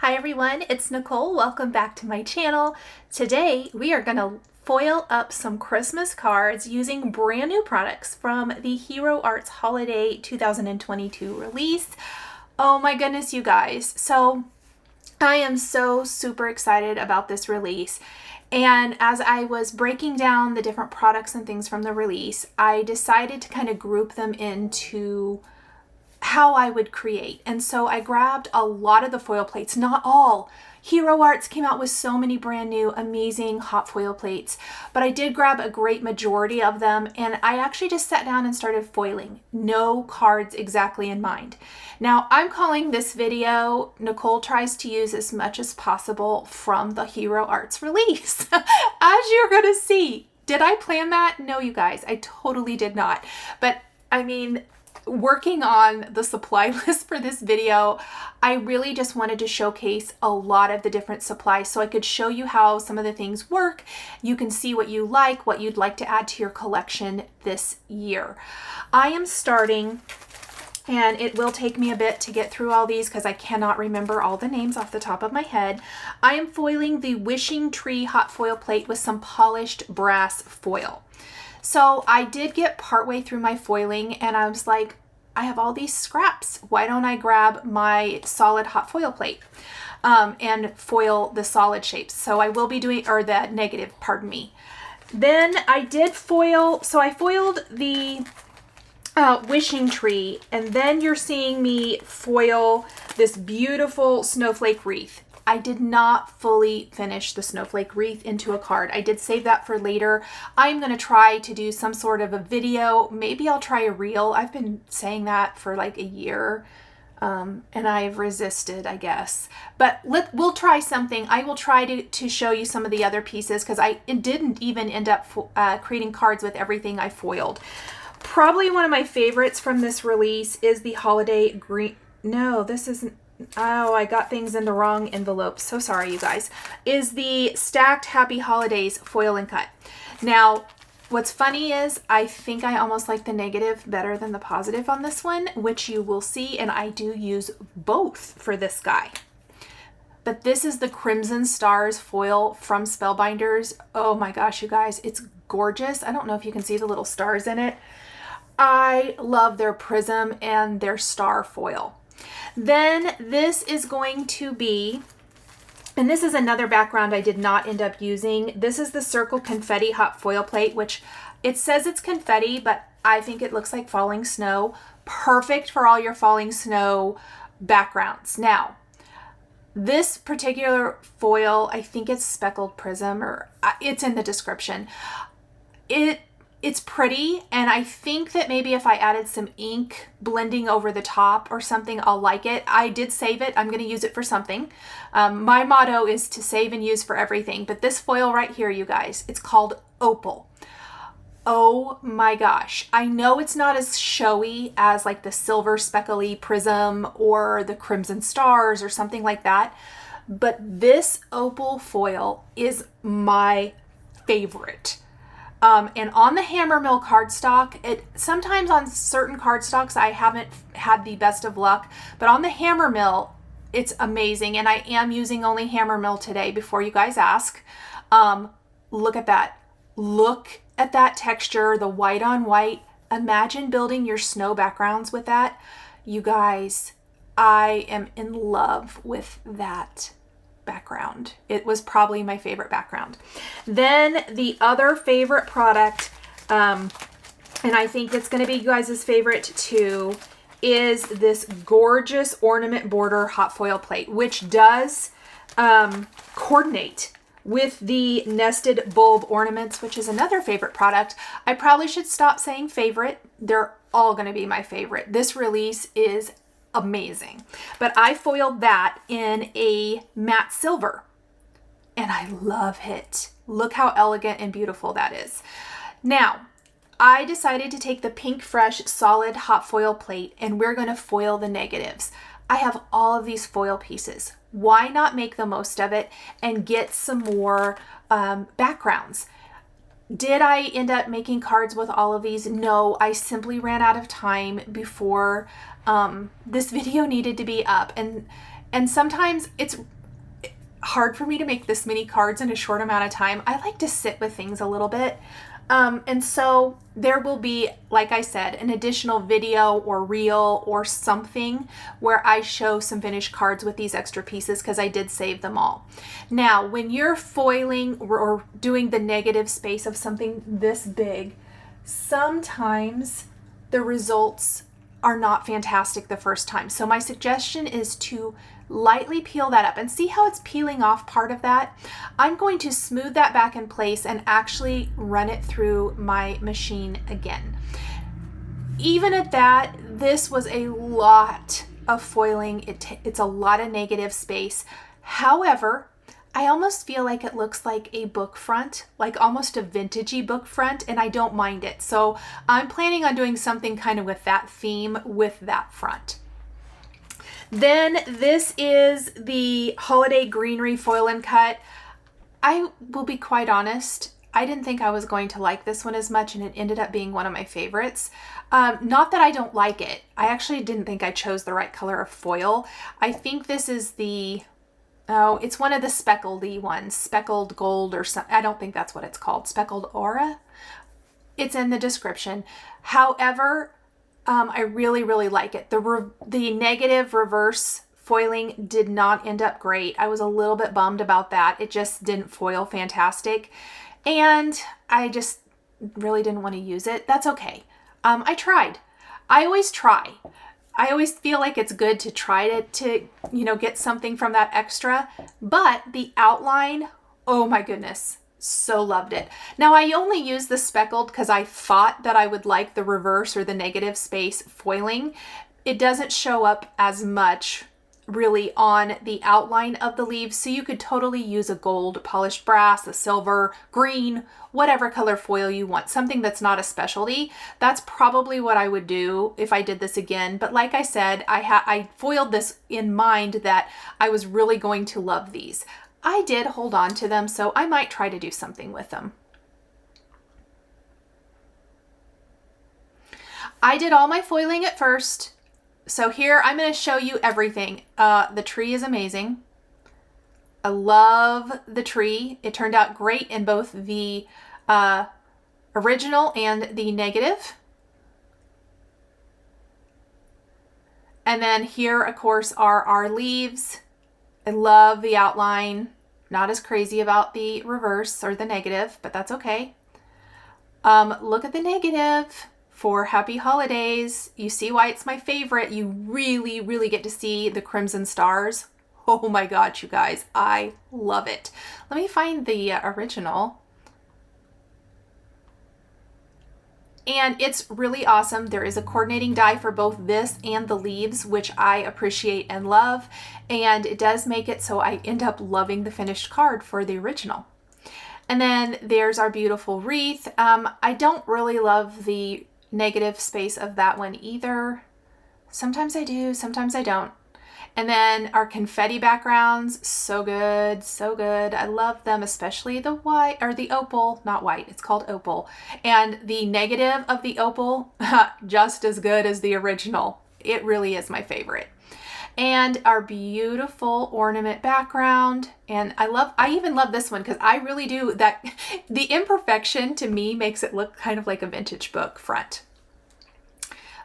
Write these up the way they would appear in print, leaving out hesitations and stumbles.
Hi everyone, it's Nicole. Welcome back to my channel. Today we are going to foil up some Christmas cards using brand new products from the Hero Arts Holiday 2022 release. Oh my goodness, you guys. So I am so super excited about this release. And as I was breaking down the different products and things from the release, I decided to kind of group them into how I would create. And so I grabbed a lot of the foil plates, not all. Hero Arts came out with so many brand new, amazing hot foil plates, but I did grab a great majority of them, and I actually just sat down and started foiling. No cards exactly in mind. Now, I'm calling this video, Nicole tries to use as much as possible from the Hero Arts release. As you're gonna see, did I plan that? No, you guys, I totally did not. But I mean, working on the supply list for this video, I really just wanted to showcase a lot of the different supplies so I could show you how some of the things work. You can see what you like, what you'd like to add to your collection this year. I am starting, and it will take me a bit to get through all these because I cannot remember all the names off the top of my head. I am foiling the Wishing Tree hot foil plate with some polished brass foil. So I did get partway through my foiling and I was like, I have all these scraps. Why don't I grab my solid hot foil plate and foil the solid shapes? So I will be doing, or the negative, pardon me. Then I did foil, so I foiled the Wishing Tree, and then you're seeing me foil this beautiful snowflake wreath. I did not fully finish the snowflake wreath into a card. I did save that for later. I'm going to try to do some sort of a video. Maybe I'll try a reel. I've been saying that for like a year, and I've resisted, I guess. But we'll try something. I will try to show you some of the other pieces because I didn't even end up creating cards with everything I foiled. Probably one of my favorites from this release is the Holiday Green. No, this isn't. Oh, I got things in the wrong envelope. So sorry, you guys. Is the Stacked Happy Holidays foil and cut. Now, what's funny is I think I almost like the negative better than the positive on this one, which you will see, and I do use both for this guy. But this is the Crimson Stars foil from Spellbinders. Oh my gosh, you guys, it's gorgeous. I don't know if you can see the little stars in it. I love their prism and their star foil. Then this is going to be, and this is another background I did not end up using. This is the Circle Confetti hot foil plate, which it says it's confetti, but I think it looks like falling snow. Perfect for all your falling snow backgrounds. Now, this particular foil, I think it's speckled prism, or it's in the description. It's pretty, and I think that maybe if I added some ink blending over the top or something, I'll like it. I did save it. I'm going to use it for something. My motto is to save and use for everything, but this foil right here, you guys, it's called Opal. Oh my gosh. I know it's not as showy as like the silver speckly prism or the Crimson Stars or something like that, but this Opal foil is my favorite. And on the Hammermill cardstock, sometimes on certain cardstocks I haven't had the best of luck, but on the Hammermill, it's amazing. And I am using only Hammermill today before you guys ask. Look at that. Look at that texture, the white on white. Imagine building your snow backgrounds with that. You guys, I am in love with that background. It was probably my favorite background. Then the other favorite product, and I think it's going to be you guys' favorite too, is this gorgeous Ornament Border hot foil plate, which does coordinate with the nested bulb ornaments, which is another favorite product. I probably should stop saying favorite. They're all going to be my favorite. This release is amazing. But I foiled that in a matte silver and I love it. Look how elegant and beautiful that is. Now, I decided to take the Pink Fresh solid hot foil plate and we're going to foil the negatives. I have all of these foil pieces. Why not make the most of it and get some more backgrounds? Did I end up making cards with all of these? No, I simply ran out of time before this video needed to be up. And sometimes hard for me to make this many cards in a short amount of time. I like to sit with things a little bit. And so there will be, like I said, an additional video or reel or something where I show some finished cards with these extra pieces because I did save them all. Now, when you're foiling or doing the negative space of something this big, sometimes the results are not fantastic the first time. So my suggestion is to lightly peel that up and see how it's peeling off part of that. I'm going to smooth that back in place and actually run it through my machine again. Even at that, this was a lot of foiling. It's a lot of negative space. However, I almost feel like it looks like a book front, like almost a vintagey book front, and I don't mind it. So I'm planning on doing something kind of with that theme with that front. Then this is the Holiday Greenery Foil and Cut. I will be quite honest, I didn't think I was going to like this one as much, and it ended up being one of my favorites. Not that I don't like it. I actually didn't think I chose the right color of foil. I think this is the, oh, it's one of the speckledy ones, speckled gold or something. I don't think that's what it's called. Speckled aura? It's in the description. However, I really, really like it. The negative reverse foiling did not end up great. I was a little bit bummed about that. It just didn't foil fantastic. And I just really didn't want to use it. That's okay. I tried. I always try. I always feel like it's good to try to get something from that extra. But the outline, oh my goodness. So loved it. Now I only used the speckled because I thought that I would like the reverse or the negative space foiling. It doesn't show up as much really on the outline of the leaves, so you could totally use a gold, polished brass, a silver, green, whatever color foil you want, something that's not a specialty. That's probably what I would do if I did this again. But like I said, I foiled this in mind that I was really going to love these. I did hold on to them, so I might try to do something with them. I did all my foiling at first. So here I'm going to show you everything. The tree is amazing. I love the tree. It turned out great in both the original and the negative. And then here, of course, are our leaves. I love the outline. Not as crazy about the reverse or the negative, but that's okay. Look at the negative for Happy Holidays. You see why it's my favorite. You really, really get to see the crimson stars. Oh my God, you guys, I love it. Let me find the original. And it's really awesome. There is a coordinating die for both this and the leaves, which I appreciate and love. And it does make it so I end up loving the finished card for the original. And then there's our beautiful wreath. I don't really love the negative space of that one either. Sometimes I do, sometimes I don't. And then our confetti backgrounds, so good, so good. I love them, especially the white, or the opal, not white, it's called opal. And the negative of the opal, just as good as the original. It really is my favorite. And our beautiful ornament background. And I even love this one because I really do that. The imperfection to me makes it look kind of like a vintage book front.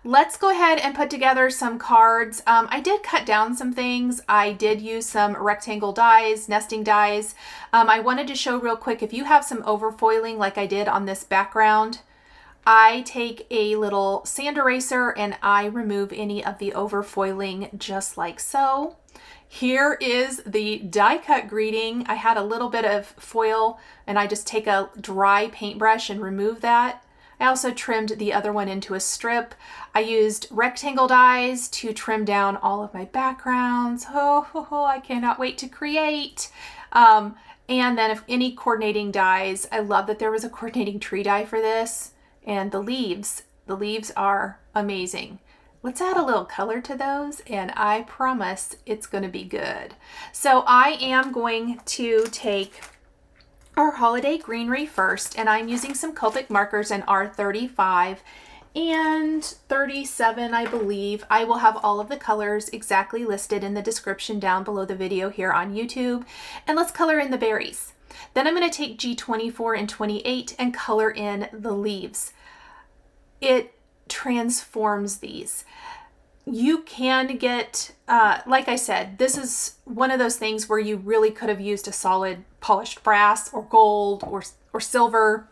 Let's go ahead and put together some cards. I did cut down some things. I did use some rectangle dies, nesting dies. I wanted to show real quick, if you have some overfoiling like I did on this background, I take a little sand eraser and I remove any of the overfoiling just like so. Here is the die cut greeting. I had a little bit of foil and I just take a dry paintbrush and remove that. I also trimmed the other one into a strip. I used rectangle dies to trim down all of my backgrounds. Oh, I cannot wait to create. And then if any coordinating dies, I love that there was a coordinating tree die for this. And the leaves are amazing. Let's add a little color to those and I promise it's going to be good. So I am going to take our Holiday Greenery first, and I'm using some Copic markers in R35, and 37, I believe. I will have all of the colors exactly listed in the description down below the video here on YouTube. And let's color in the berries. Then I'm going to take G24 and 28 and color in the leaves. It transforms these. You can get, like I said, this is one of those things where you really could have used a solid polished brass or gold or silver,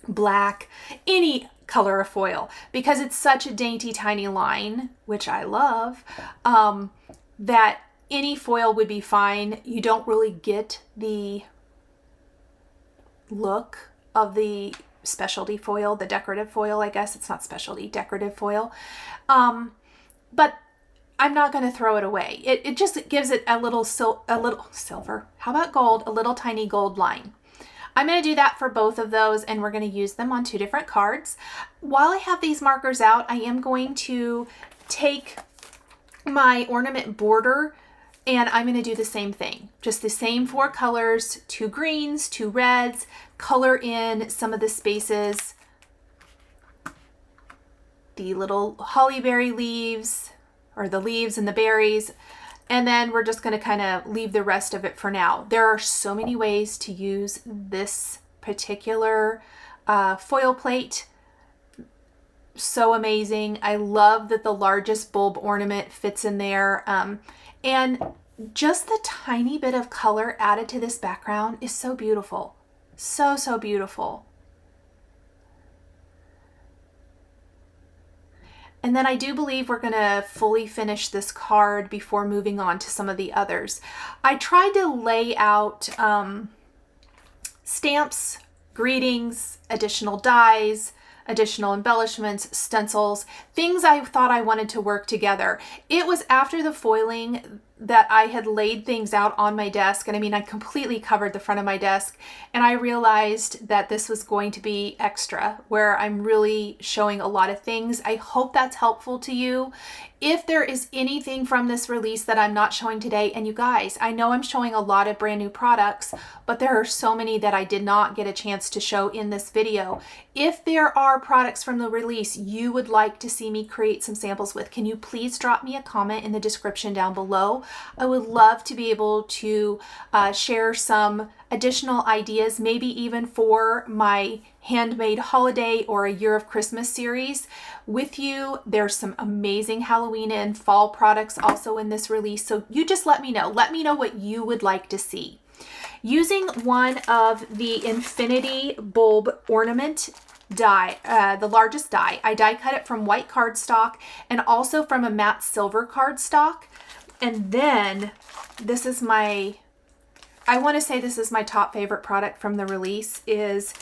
black, any color of foil, because it's such a dainty tiny line, which I love, that any foil would be fine. You don't really get the look of the specialty foil, the decorative foil, I guess. It's not specialty, decorative foil. But I'm not going to throw it away. It just gives it a little silver. How about gold? A little tiny gold line. I'm going to do that for both of those, and we're going to use them on 2 different cards. While I have these markers out, I am going to take my Ornament Border, and I'm going to do the same thing. Just the same 4 colors, 2 greens, 2 reds, color in some of the spaces, the little holly berry leaves, or the leaves and the berries, and then we're just going to kind of leave the rest of it for now. There are so many ways to use this particular foil plate. So amazing. I love that the largest bulb ornament fits in there. And just the tiny bit of color added to this background is so beautiful. So, so beautiful. And then I do believe we're going to fully finish this card before moving on to some of the others. I tried to lay out stamps, greetings, additional dies, additional embellishments, stencils, things I thought I wanted to work together. It was after the foiling that I had laid things out on my desk, and I mean, I completely covered the front of my desk, and I realized that this was going to be extra, where I'm really showing a lot of things. I hope that's helpful to you. If there is anything from this release that I'm not showing today, and you guys, I know I'm showing a lot of brand new products, but there are so many that I did not get a chance to show in this video. If there are products from the release you would like to see me create some samples with, can you please drop me a comment in the description down below? I would love to be able to share some additional ideas, maybe even for my handmade holiday or a year of Christmas series with you. There's some amazing Halloween and fall products also in this release, so you just let me know. Let me know what you would like to see. Using one of the Infinity Bulb Ornament die, the largest die, I die cut it from white cardstock and also from a matte silver cardstock. And then this is my, I want to say this is my top favorite product from the release, is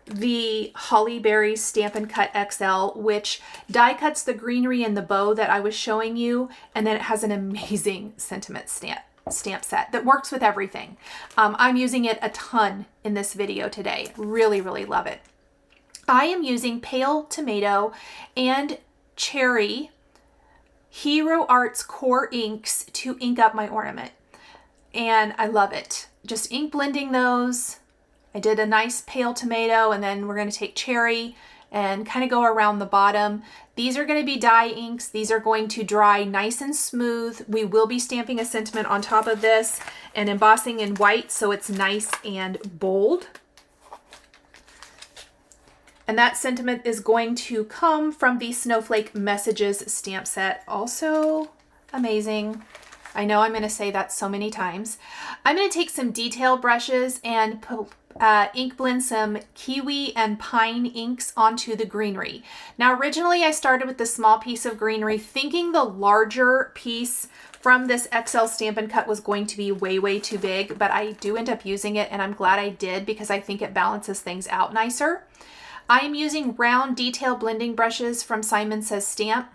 the Holly Berry Stampin' Cut XL, which die cuts the greenery and the bow that I was showing you, and then it has an amazing sentiment stamp set that works with everything. I'm using it a ton in this video today. Really, really love it. I am using Pale Tomato and Cherry Hero Arts Core inks to ink up my ornament, and I love it. Just ink blending those. I did a nice pale tomato, and then we're going to take cherry and kind of go around the bottom. These are going to be dye inks. These are going to dry nice and smooth. We will be stamping a sentiment on top of this and embossing in white so it's nice and bold. And that sentiment is going to come from the Snowflake Messages stamp set. Also amazing. I know I'm going to say that so many times. I'm going to take some detail brushes and ink blend some kiwi and pine inks onto the greenery. Now, originally I started with the small piece of greenery, thinking the larger piece from this XL Stampin' Cut was going to be way, way too big, but I do end up using it, and I'm glad I did because I think it balances things out nicer. I am using round detail blending brushes from Simon Says Stamp.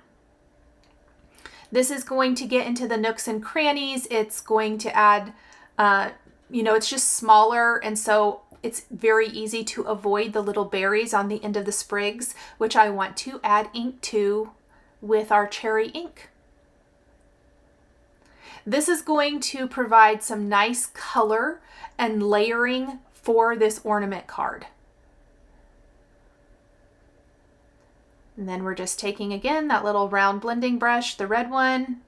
This is going to get into the nooks and crannies. It's going to add, you know, it's just smaller, and so it's very easy to avoid the little berries on the end of the sprigs, which I want to add ink to with our cherry ink. This is going to provide some nice color and layering for this ornament card. And then we're just taking, again, that little round blending brush, the red one,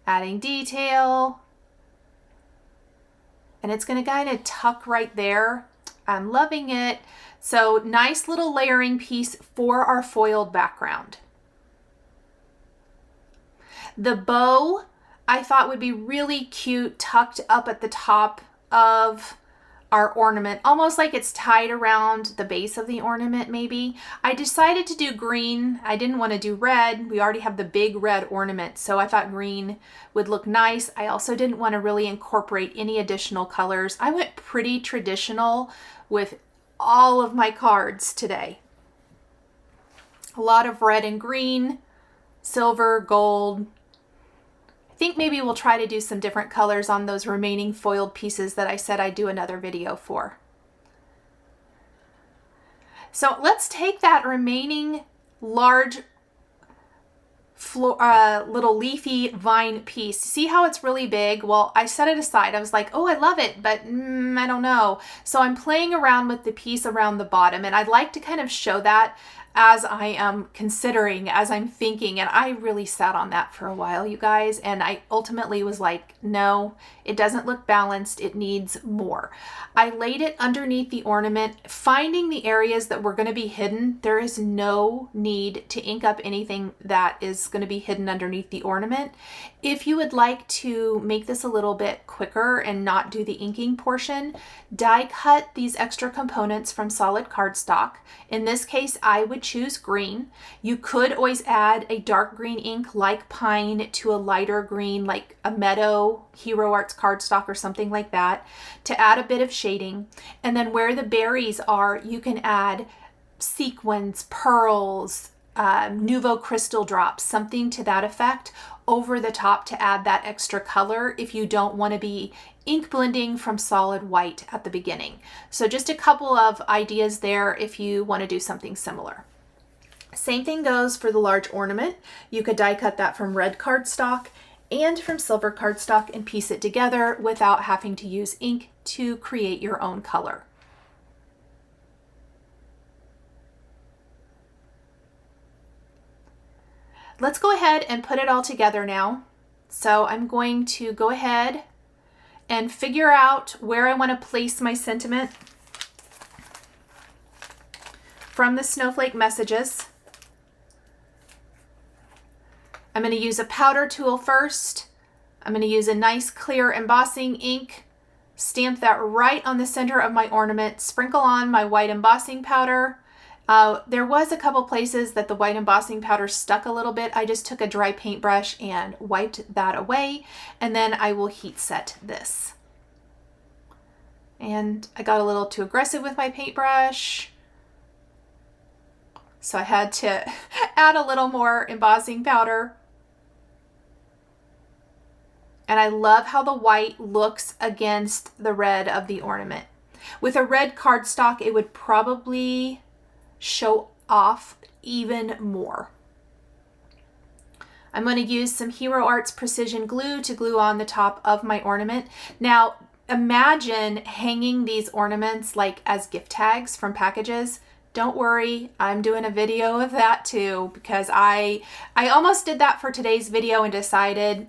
adding detail. And it's going to kind of tuck right there. I'm loving it. So nice little layering piece for our foiled background. The bow I thought would be really cute tucked up at the top of our ornament, almost like it's tied around the base of the ornament maybe. I decided to do green. I didn't want to do red. We already have the big red ornament, so I thought green would look nice. I also didn't want to really incorporate any additional colors. I went pretty traditional with all of my cards today. A lot of red and green, silver, gold. I think maybe we'll try to do some different colors on those remaining foiled pieces that I said I'd do another video for. So let's take that remaining large little leafy vine piece. See how it's really big? Well, I set it aside. I was like, oh, I love it, but I don't know. So I'm playing around with the piece around the bottom, and I'd like to kind of show that as I am considering, as I'm thinking, and I really sat on that for a while, you guys, and I ultimately was like, no, it doesn't look balanced, it needs more. I laid it underneath the ornament, finding the areas that were going to be hidden. There is no need to ink up anything that is going to be hidden underneath the ornament. If you would like to make this a little bit quicker and not do the inking portion, die cut these extra components from solid cardstock. In this case, I would choose green. You could always add a dark green ink like pine to a lighter green like a meadow Hero Arts cardstock or something like that to add a bit of shading. And then where the berries are, you can add sequins, pearls, Nouveau crystal drops, something to that effect over the top to add that extra color if you don't want to be ink blending from solid white at the beginning. So just a couple of ideas there if you want to do something similar. Same thing goes for the large ornament. You could die cut that from red cardstock and from silver cardstock and piece it together without having to use ink to create your own color. Let's go ahead and put it all together now. So I'm going to go ahead and figure out where I want to place my sentiment from the snowflake messages. I'm going to use a powder tool first. I'm going to use a nice clear embossing ink, stamp that right on the center of my ornament, sprinkle on my white embossing powder. There was a couple places that the white embossing powder stuck a little bit. I just took a dry paintbrush and wiped that away, and then I will heat set this. And I got a little too aggressive with my paintbrush, so I had to add a little more embossing powder. And I love how the white looks against the red of the ornament. With a red cardstock, it would probably show off even more. I'm going to use some Hero Arts Precision Glue to glue on the top of my ornament. Now, imagine hanging these ornaments like as gift tags from packages. Don't worry, I'm doing a video of that too, because I almost did that for today's video and decided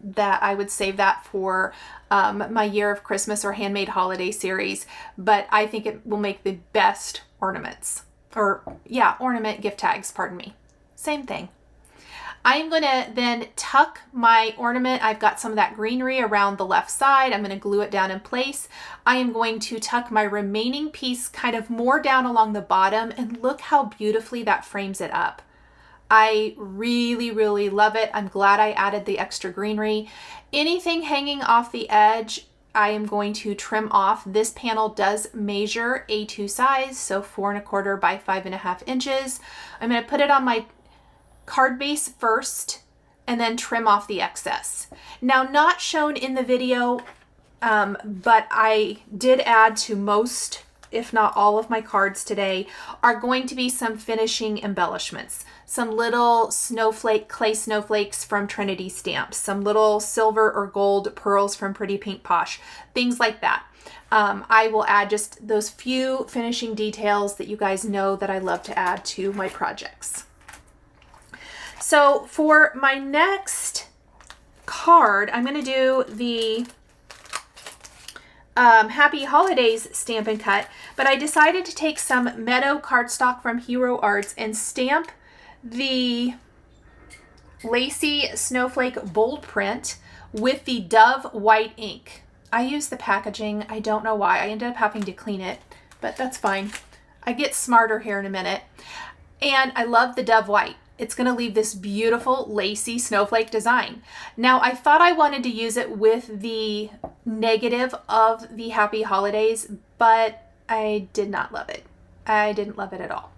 that I would save that for my Year of Christmas or Handmade Holiday series, but I think it will make the best ornaments. Or yeah, ornament gift tags, pardon me. Same thing. I'm going to then tuck my ornament. I've got some of that greenery around the left side. I'm going to glue it down in place. I am going to tuck my remaining piece kind of more down along the bottom, and look how beautifully that frames it up. I really, really love it. I'm glad I added the extra greenery. Anything hanging off the edge, I am going to trim off. This panel does measure A2 size, so 4 1/4 by 5.5 inches. I'm going to put it on my card base first and then trim off the excess. Now, not shown in the video, but I did add to most, if not all of my cards today are going to be some finishing embellishments. Some little clay snowflakes from Trinity Stamps, some little silver or gold pearls from Pretty Pink Posh, things like that. I will add just those few finishing details that you guys know that I love to add to my projects. So for my next card, I'm going to do the Happy Holidays Stampin' Cut, but I decided to take some Meadow cardstock from Hero Arts and stamp the LACY Snowflake bold print with the Dove white ink. I use the packaging. I don't know why. I ended up having to clean it, but that's fine. I get smarter here in a minute. And I love the Dove white. It's going to leave this beautiful lacy snowflake design. Now, I thought I wanted to use it with the negative of the Happy Holidays, but I did not love it. I didn't love it at all.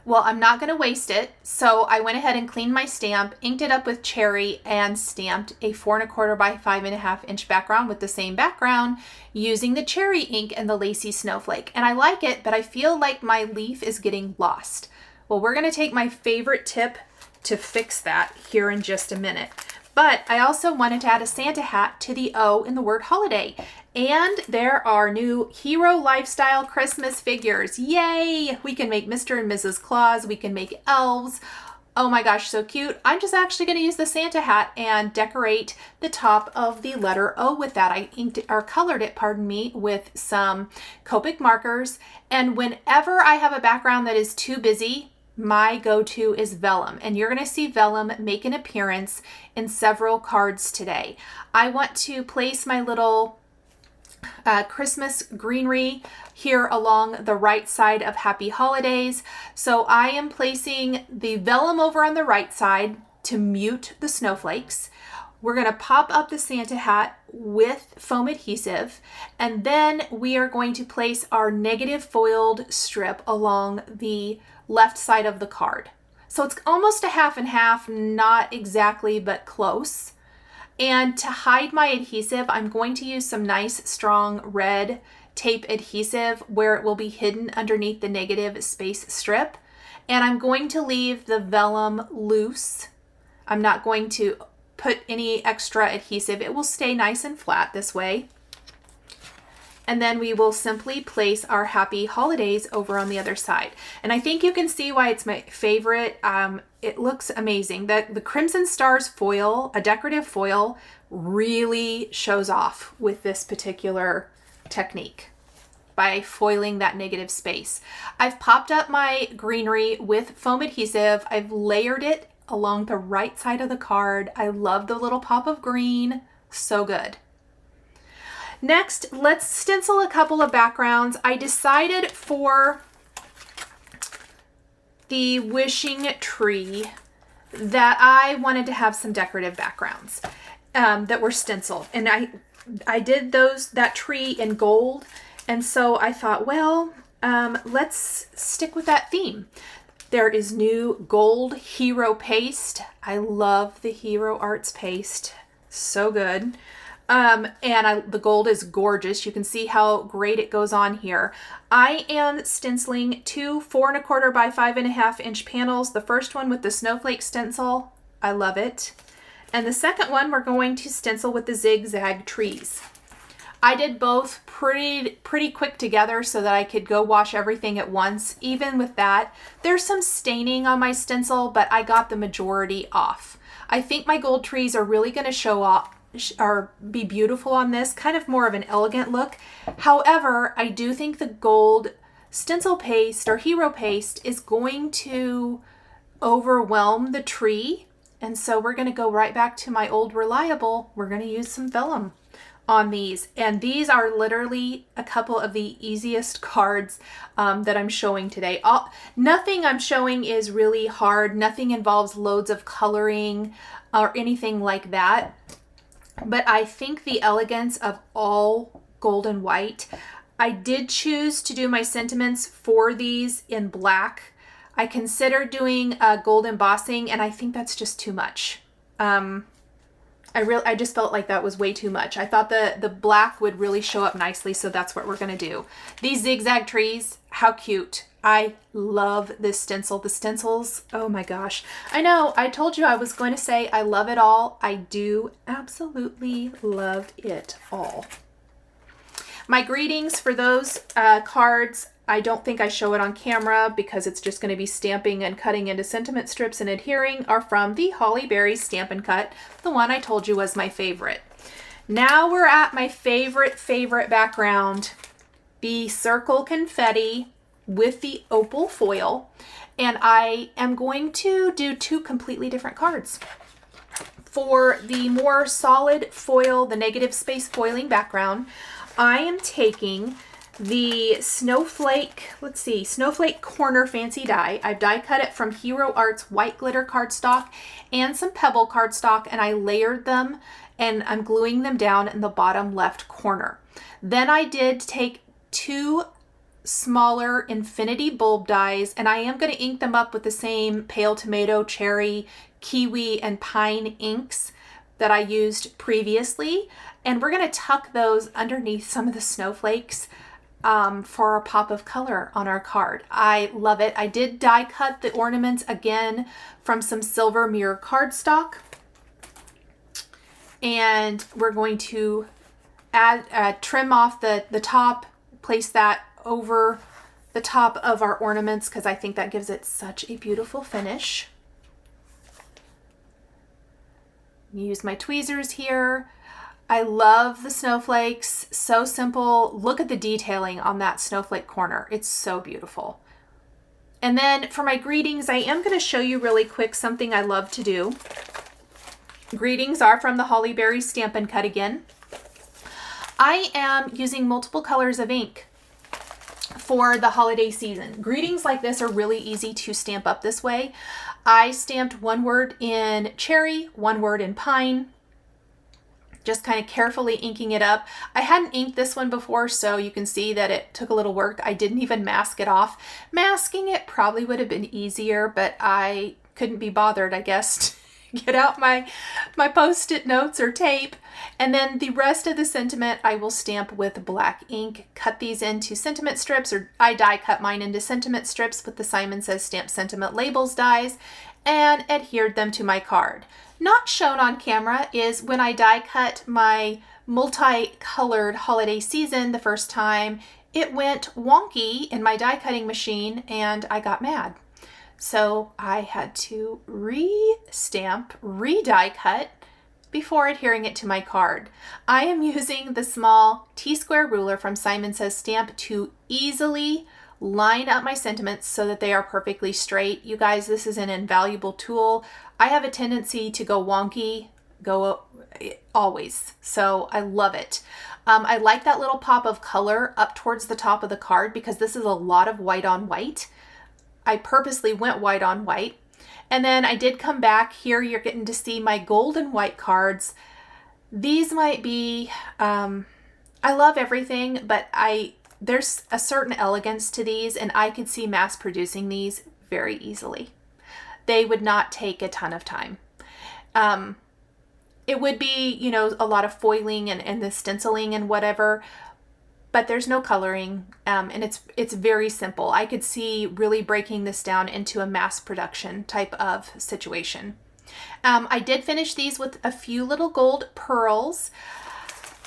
Well, I'm not going to waste it, so I went ahead and cleaned my stamp, inked it up with cherry, and stamped a 4 1/4 by 5 1/2 inch background with the same background using the cherry ink and the lacy snowflake. And I like it, but I feel like my leaf is getting lost. Well, we're going to take my favorite tip to fix that here in just a minute. But I also wanted to add a Santa hat to the O in the word holiday. And there are new Hero Lifestyle Christmas figures. Yay! We can make Mr. and Mrs. Claus. We can make elves. Oh my gosh, so cute. I'm just actually going to use the Santa hat and decorate the top of the letter O with that. I inked it, or colored it, pardon me, with some Copic markers. And whenever I have a background that is too busy, my go-to is vellum, and you're going to see vellum make an appearance in several cards today. I want to place my little Christmas greenery here along the right side of Happy Holidays. So I am placing the vellum over on the right side to mute the snowflakes. We're going to pop up the Santa hat with foam adhesive, and then we are going to place our negative foiled strip along the left side of the card. So it's almost a half and half, not exactly, but close. And to hide my adhesive, I'm going to use some nice strong red tape adhesive where it will be hidden underneath the negative space strip. And I'm going to leave the vellum loose. I'm not going to put any extra adhesive. It will stay nice and flat this way. And then we will simply place our Happy Holidays over on the other side. And I think you can see why it's my favorite. It looks amazing. The Crimson Stars foil, a decorative foil, really shows off with this particular technique by foiling that negative space. I've popped up my greenery with foam adhesive. I've layered it along the right side of the card. I love the little pop of green. So good. Next, let's stencil a couple of backgrounds. I decided for the wishing tree that I wanted to have some decorative backgrounds that were stenciled. And I did that tree in gold. And so I thought, well, let's stick with that theme. There is new gold Hero paste. I love the Hero Arts paste. So good. The gold is gorgeous. You can see how great it goes on here. I am stenciling 2 4 1/4 by 5 1/2 inch panels. The first one with the snowflake stencil. I love it. And the second one we're going to stencil with the zigzag trees. I did both pretty quick together so that I could go wash everything at once. Even with that, there's some staining on my stencil, but I got the majority off. I think my gold trees are really going to show off or be beautiful on this, kind of more of an elegant look. However, I do think the gold stencil paste or Hero paste is going to overwhelm the tree. And so we're going to go right back to my old reliable. We're going to use some vellum on these. And these are literally a couple of the easiest cards that I'm showing today. Nothing I'm showing is really hard. Nothing involves loads of coloring or anything like that. But I think the elegance of all gold and white. I did choose to do my sentiments for these in black. I considered doing gold embossing, and I think that's just too much. I I just felt like that was way too much. I thought the black would really show up nicely, so that's what we're gonna do. These zigzag trees, how cute. I love this stencil. The stencils, oh my gosh. I know, I told you I was going to say I love it all. I do absolutely love it all. My greetings for those cards, I don't think I show it on camera because it's just going to be stamping and cutting into sentiment strips and adhering, are from the Holly Berry Stamp and Cut, the one I told you was my favorite. Now we're at my favorite background, the circle confetti with the opal foil, and I am going to do two completely different cards. For the more solid foil, the negative space foiling background, I am taking the Snowflake, let's see, Snowflake Corner Fancy Die. I've die cut it from Hero Arts white glitter cardstock and some pebble cardstock, and I layered them and I'm gluing them down in the bottom left corner. Then I did take two smaller infinity bulb dies, and I am going to ink them up with the same pale tomato, cherry, kiwi, and pine inks that I used previously. And we're going to tuck those underneath some of the snowflakes for a pop of color on our card. I love it. I did die cut the ornaments again from some silver mirror cardstock. And we're going to add trim off the top, place that over the top of our ornaments because I think that gives it such a beautiful finish. Use my tweezers here. I love the snowflakes, so simple. Look at the detailing on that snowflake corner. It's so beautiful. And then for my greetings, I am going to show you really quick something I love to do. Greetings are from the Holly Berry Stamp and Cut again. I am using multiple colors of ink for the holiday season. Greetings like this are really easy to stamp up this way. I stamped one word in cherry, one word in pine, just kind of carefully inking it up. I hadn't inked this one before, so you can see that it took a little work. I didn't even mask it off. Masking it probably would have been easier, but I couldn't be bothered, I guess, to get out my Post-it notes or tape. And then the rest of the sentiment I will stamp with black ink. Cut these into sentiment strips, or I die cut mine into sentiment strips with the Simon Says Stamp Sentiment Labels dies, and adhered them to my card. Not shown on camera is when I die cut my multicolored holiday season the first time, it went wonky in my die cutting machine and I got mad. So I had to re-stamp, re-die cut before adhering it to my card. I am using the small T-square ruler from Simon Says Stamp to easily line up my sentiments so that they are perfectly straight. You guys, this is an invaluable tool. I have a tendency to go wonky, always, so I love it. I like that little pop of color up towards the top of the card because this is a lot of white on white. I purposely went white on white. And then I did come back here. You're getting to see my gold and white cards. These might be, I love everything, but there's a certain elegance to these, and I could see mass producing these very easily. They would not take a ton of time. It would be, you know, a lot of foiling and the stenciling and whatever, but there's no coloring, and it's very simple. I could see really breaking this down into a mass production type of situation. I did finish these with a few little gold pearls.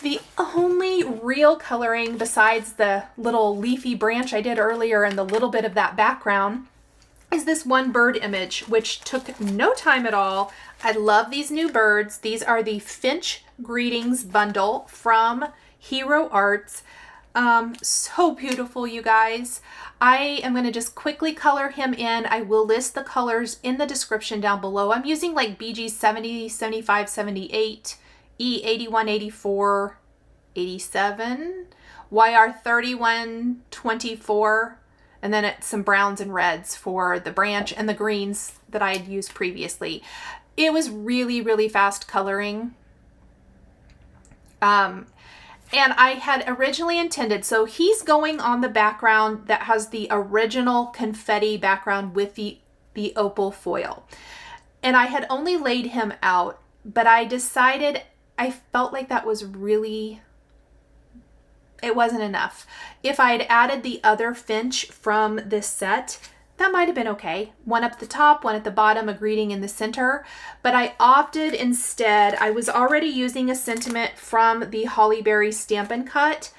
The only real coloring besides the little leafy branch I did earlier and the little bit of that background is this one bird image, which took no time at all. I love these new birds. These are the FINCH Greetings bundle from Hero Arts. So beautiful, you guys. I am going to just quickly color him in. I will list the colors in the description down below. I'm using like BG 70, 75, 78, E 81, 84, 87, YR 31, 24, and then some browns and reds for the branch and the greens that I had used previously. It was really, really fast coloring. And I had originally intended, so he's going on the background that has the original confetti background with the opal foil. And I had only laid him out but I decided I felt like that was really, it wasn't enough. If I had added the other FINCH from this set, that might have been okay. One up the top, one at the bottom, a greeting in the center. But I opted instead, I was already using a sentiment from the Holly Berry Stampin' Cut,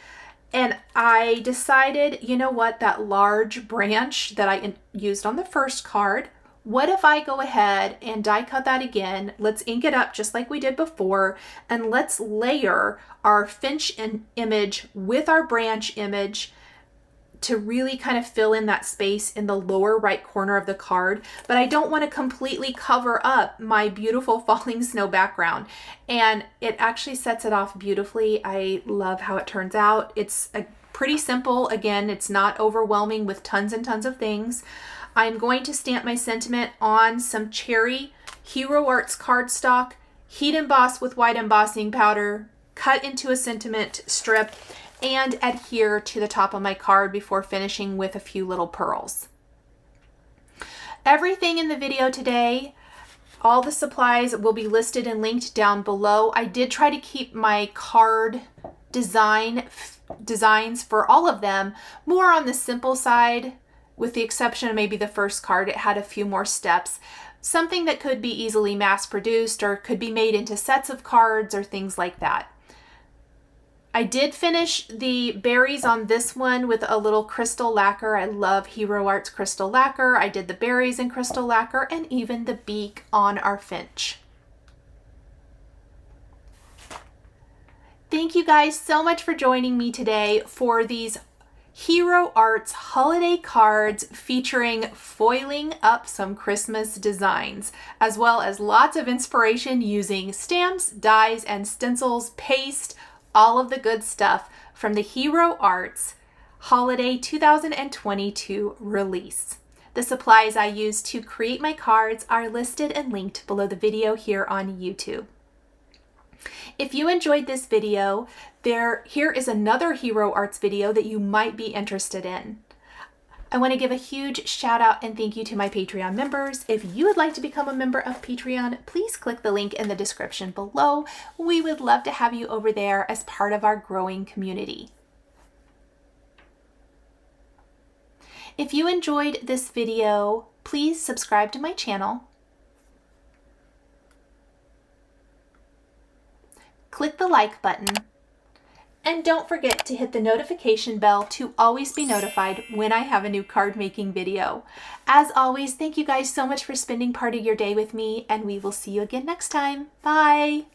and I decided, you know what, that large branch that I used on the first card, what if I go ahead and die cut that again? Let's ink it up just like we did before, and let's layer our FINCH image with our branch image to really kind of fill in that space in the lower right corner of the card. But I don't want to completely cover up my beautiful falling snow background. And it actually sets it off beautifully. I love how it turns out. It's pretty simple. Again, it's not overwhelming with tons and tons of things. I'm going to stamp my sentiment on some cherry Hero Arts cardstock, heat emboss with white embossing powder, cut into a sentiment strip, and adhere to the top of my card before finishing with a few little pearls. Everything in the video today, all the supplies will be listed and linked down below. I did try to keep my card designs for all of them more on the simple side, with the exception of maybe the first card. It had a few more steps. Something that could be easily mass produced or could be made into sets of cards or things like that. I did finish the berries on this one with a little crystal lacquer. I love Hero Arts crystal lacquer. I did the berries in crystal lacquer and even the beak on our FINCH. Thank you guys so much for joining me today for these Hero Arts holiday cards featuring foiling up some Christmas designs, as well as lots of inspiration using stamps, dies, and stencils, paste, all of the good stuff from the Hero Arts Holiday 2022 release. The supplies I used to create my cards are listed and linked below the video here on YouTube. If you enjoyed this video, here is another Hero Arts video that you might be interested in. I want to give a huge shout out and thank you to my Patreon members. If you would like to become a member of Patreon, please click the link in the description below. We would love to have you over there as part of our growing community. If you enjoyed this video, please subscribe to my channel. Click the like button. And don't forget to hit the notification bell to always be notified when I have a new card making video. As always, thank you guys so much for spending part of your day with me, and we will see you again next time. Bye!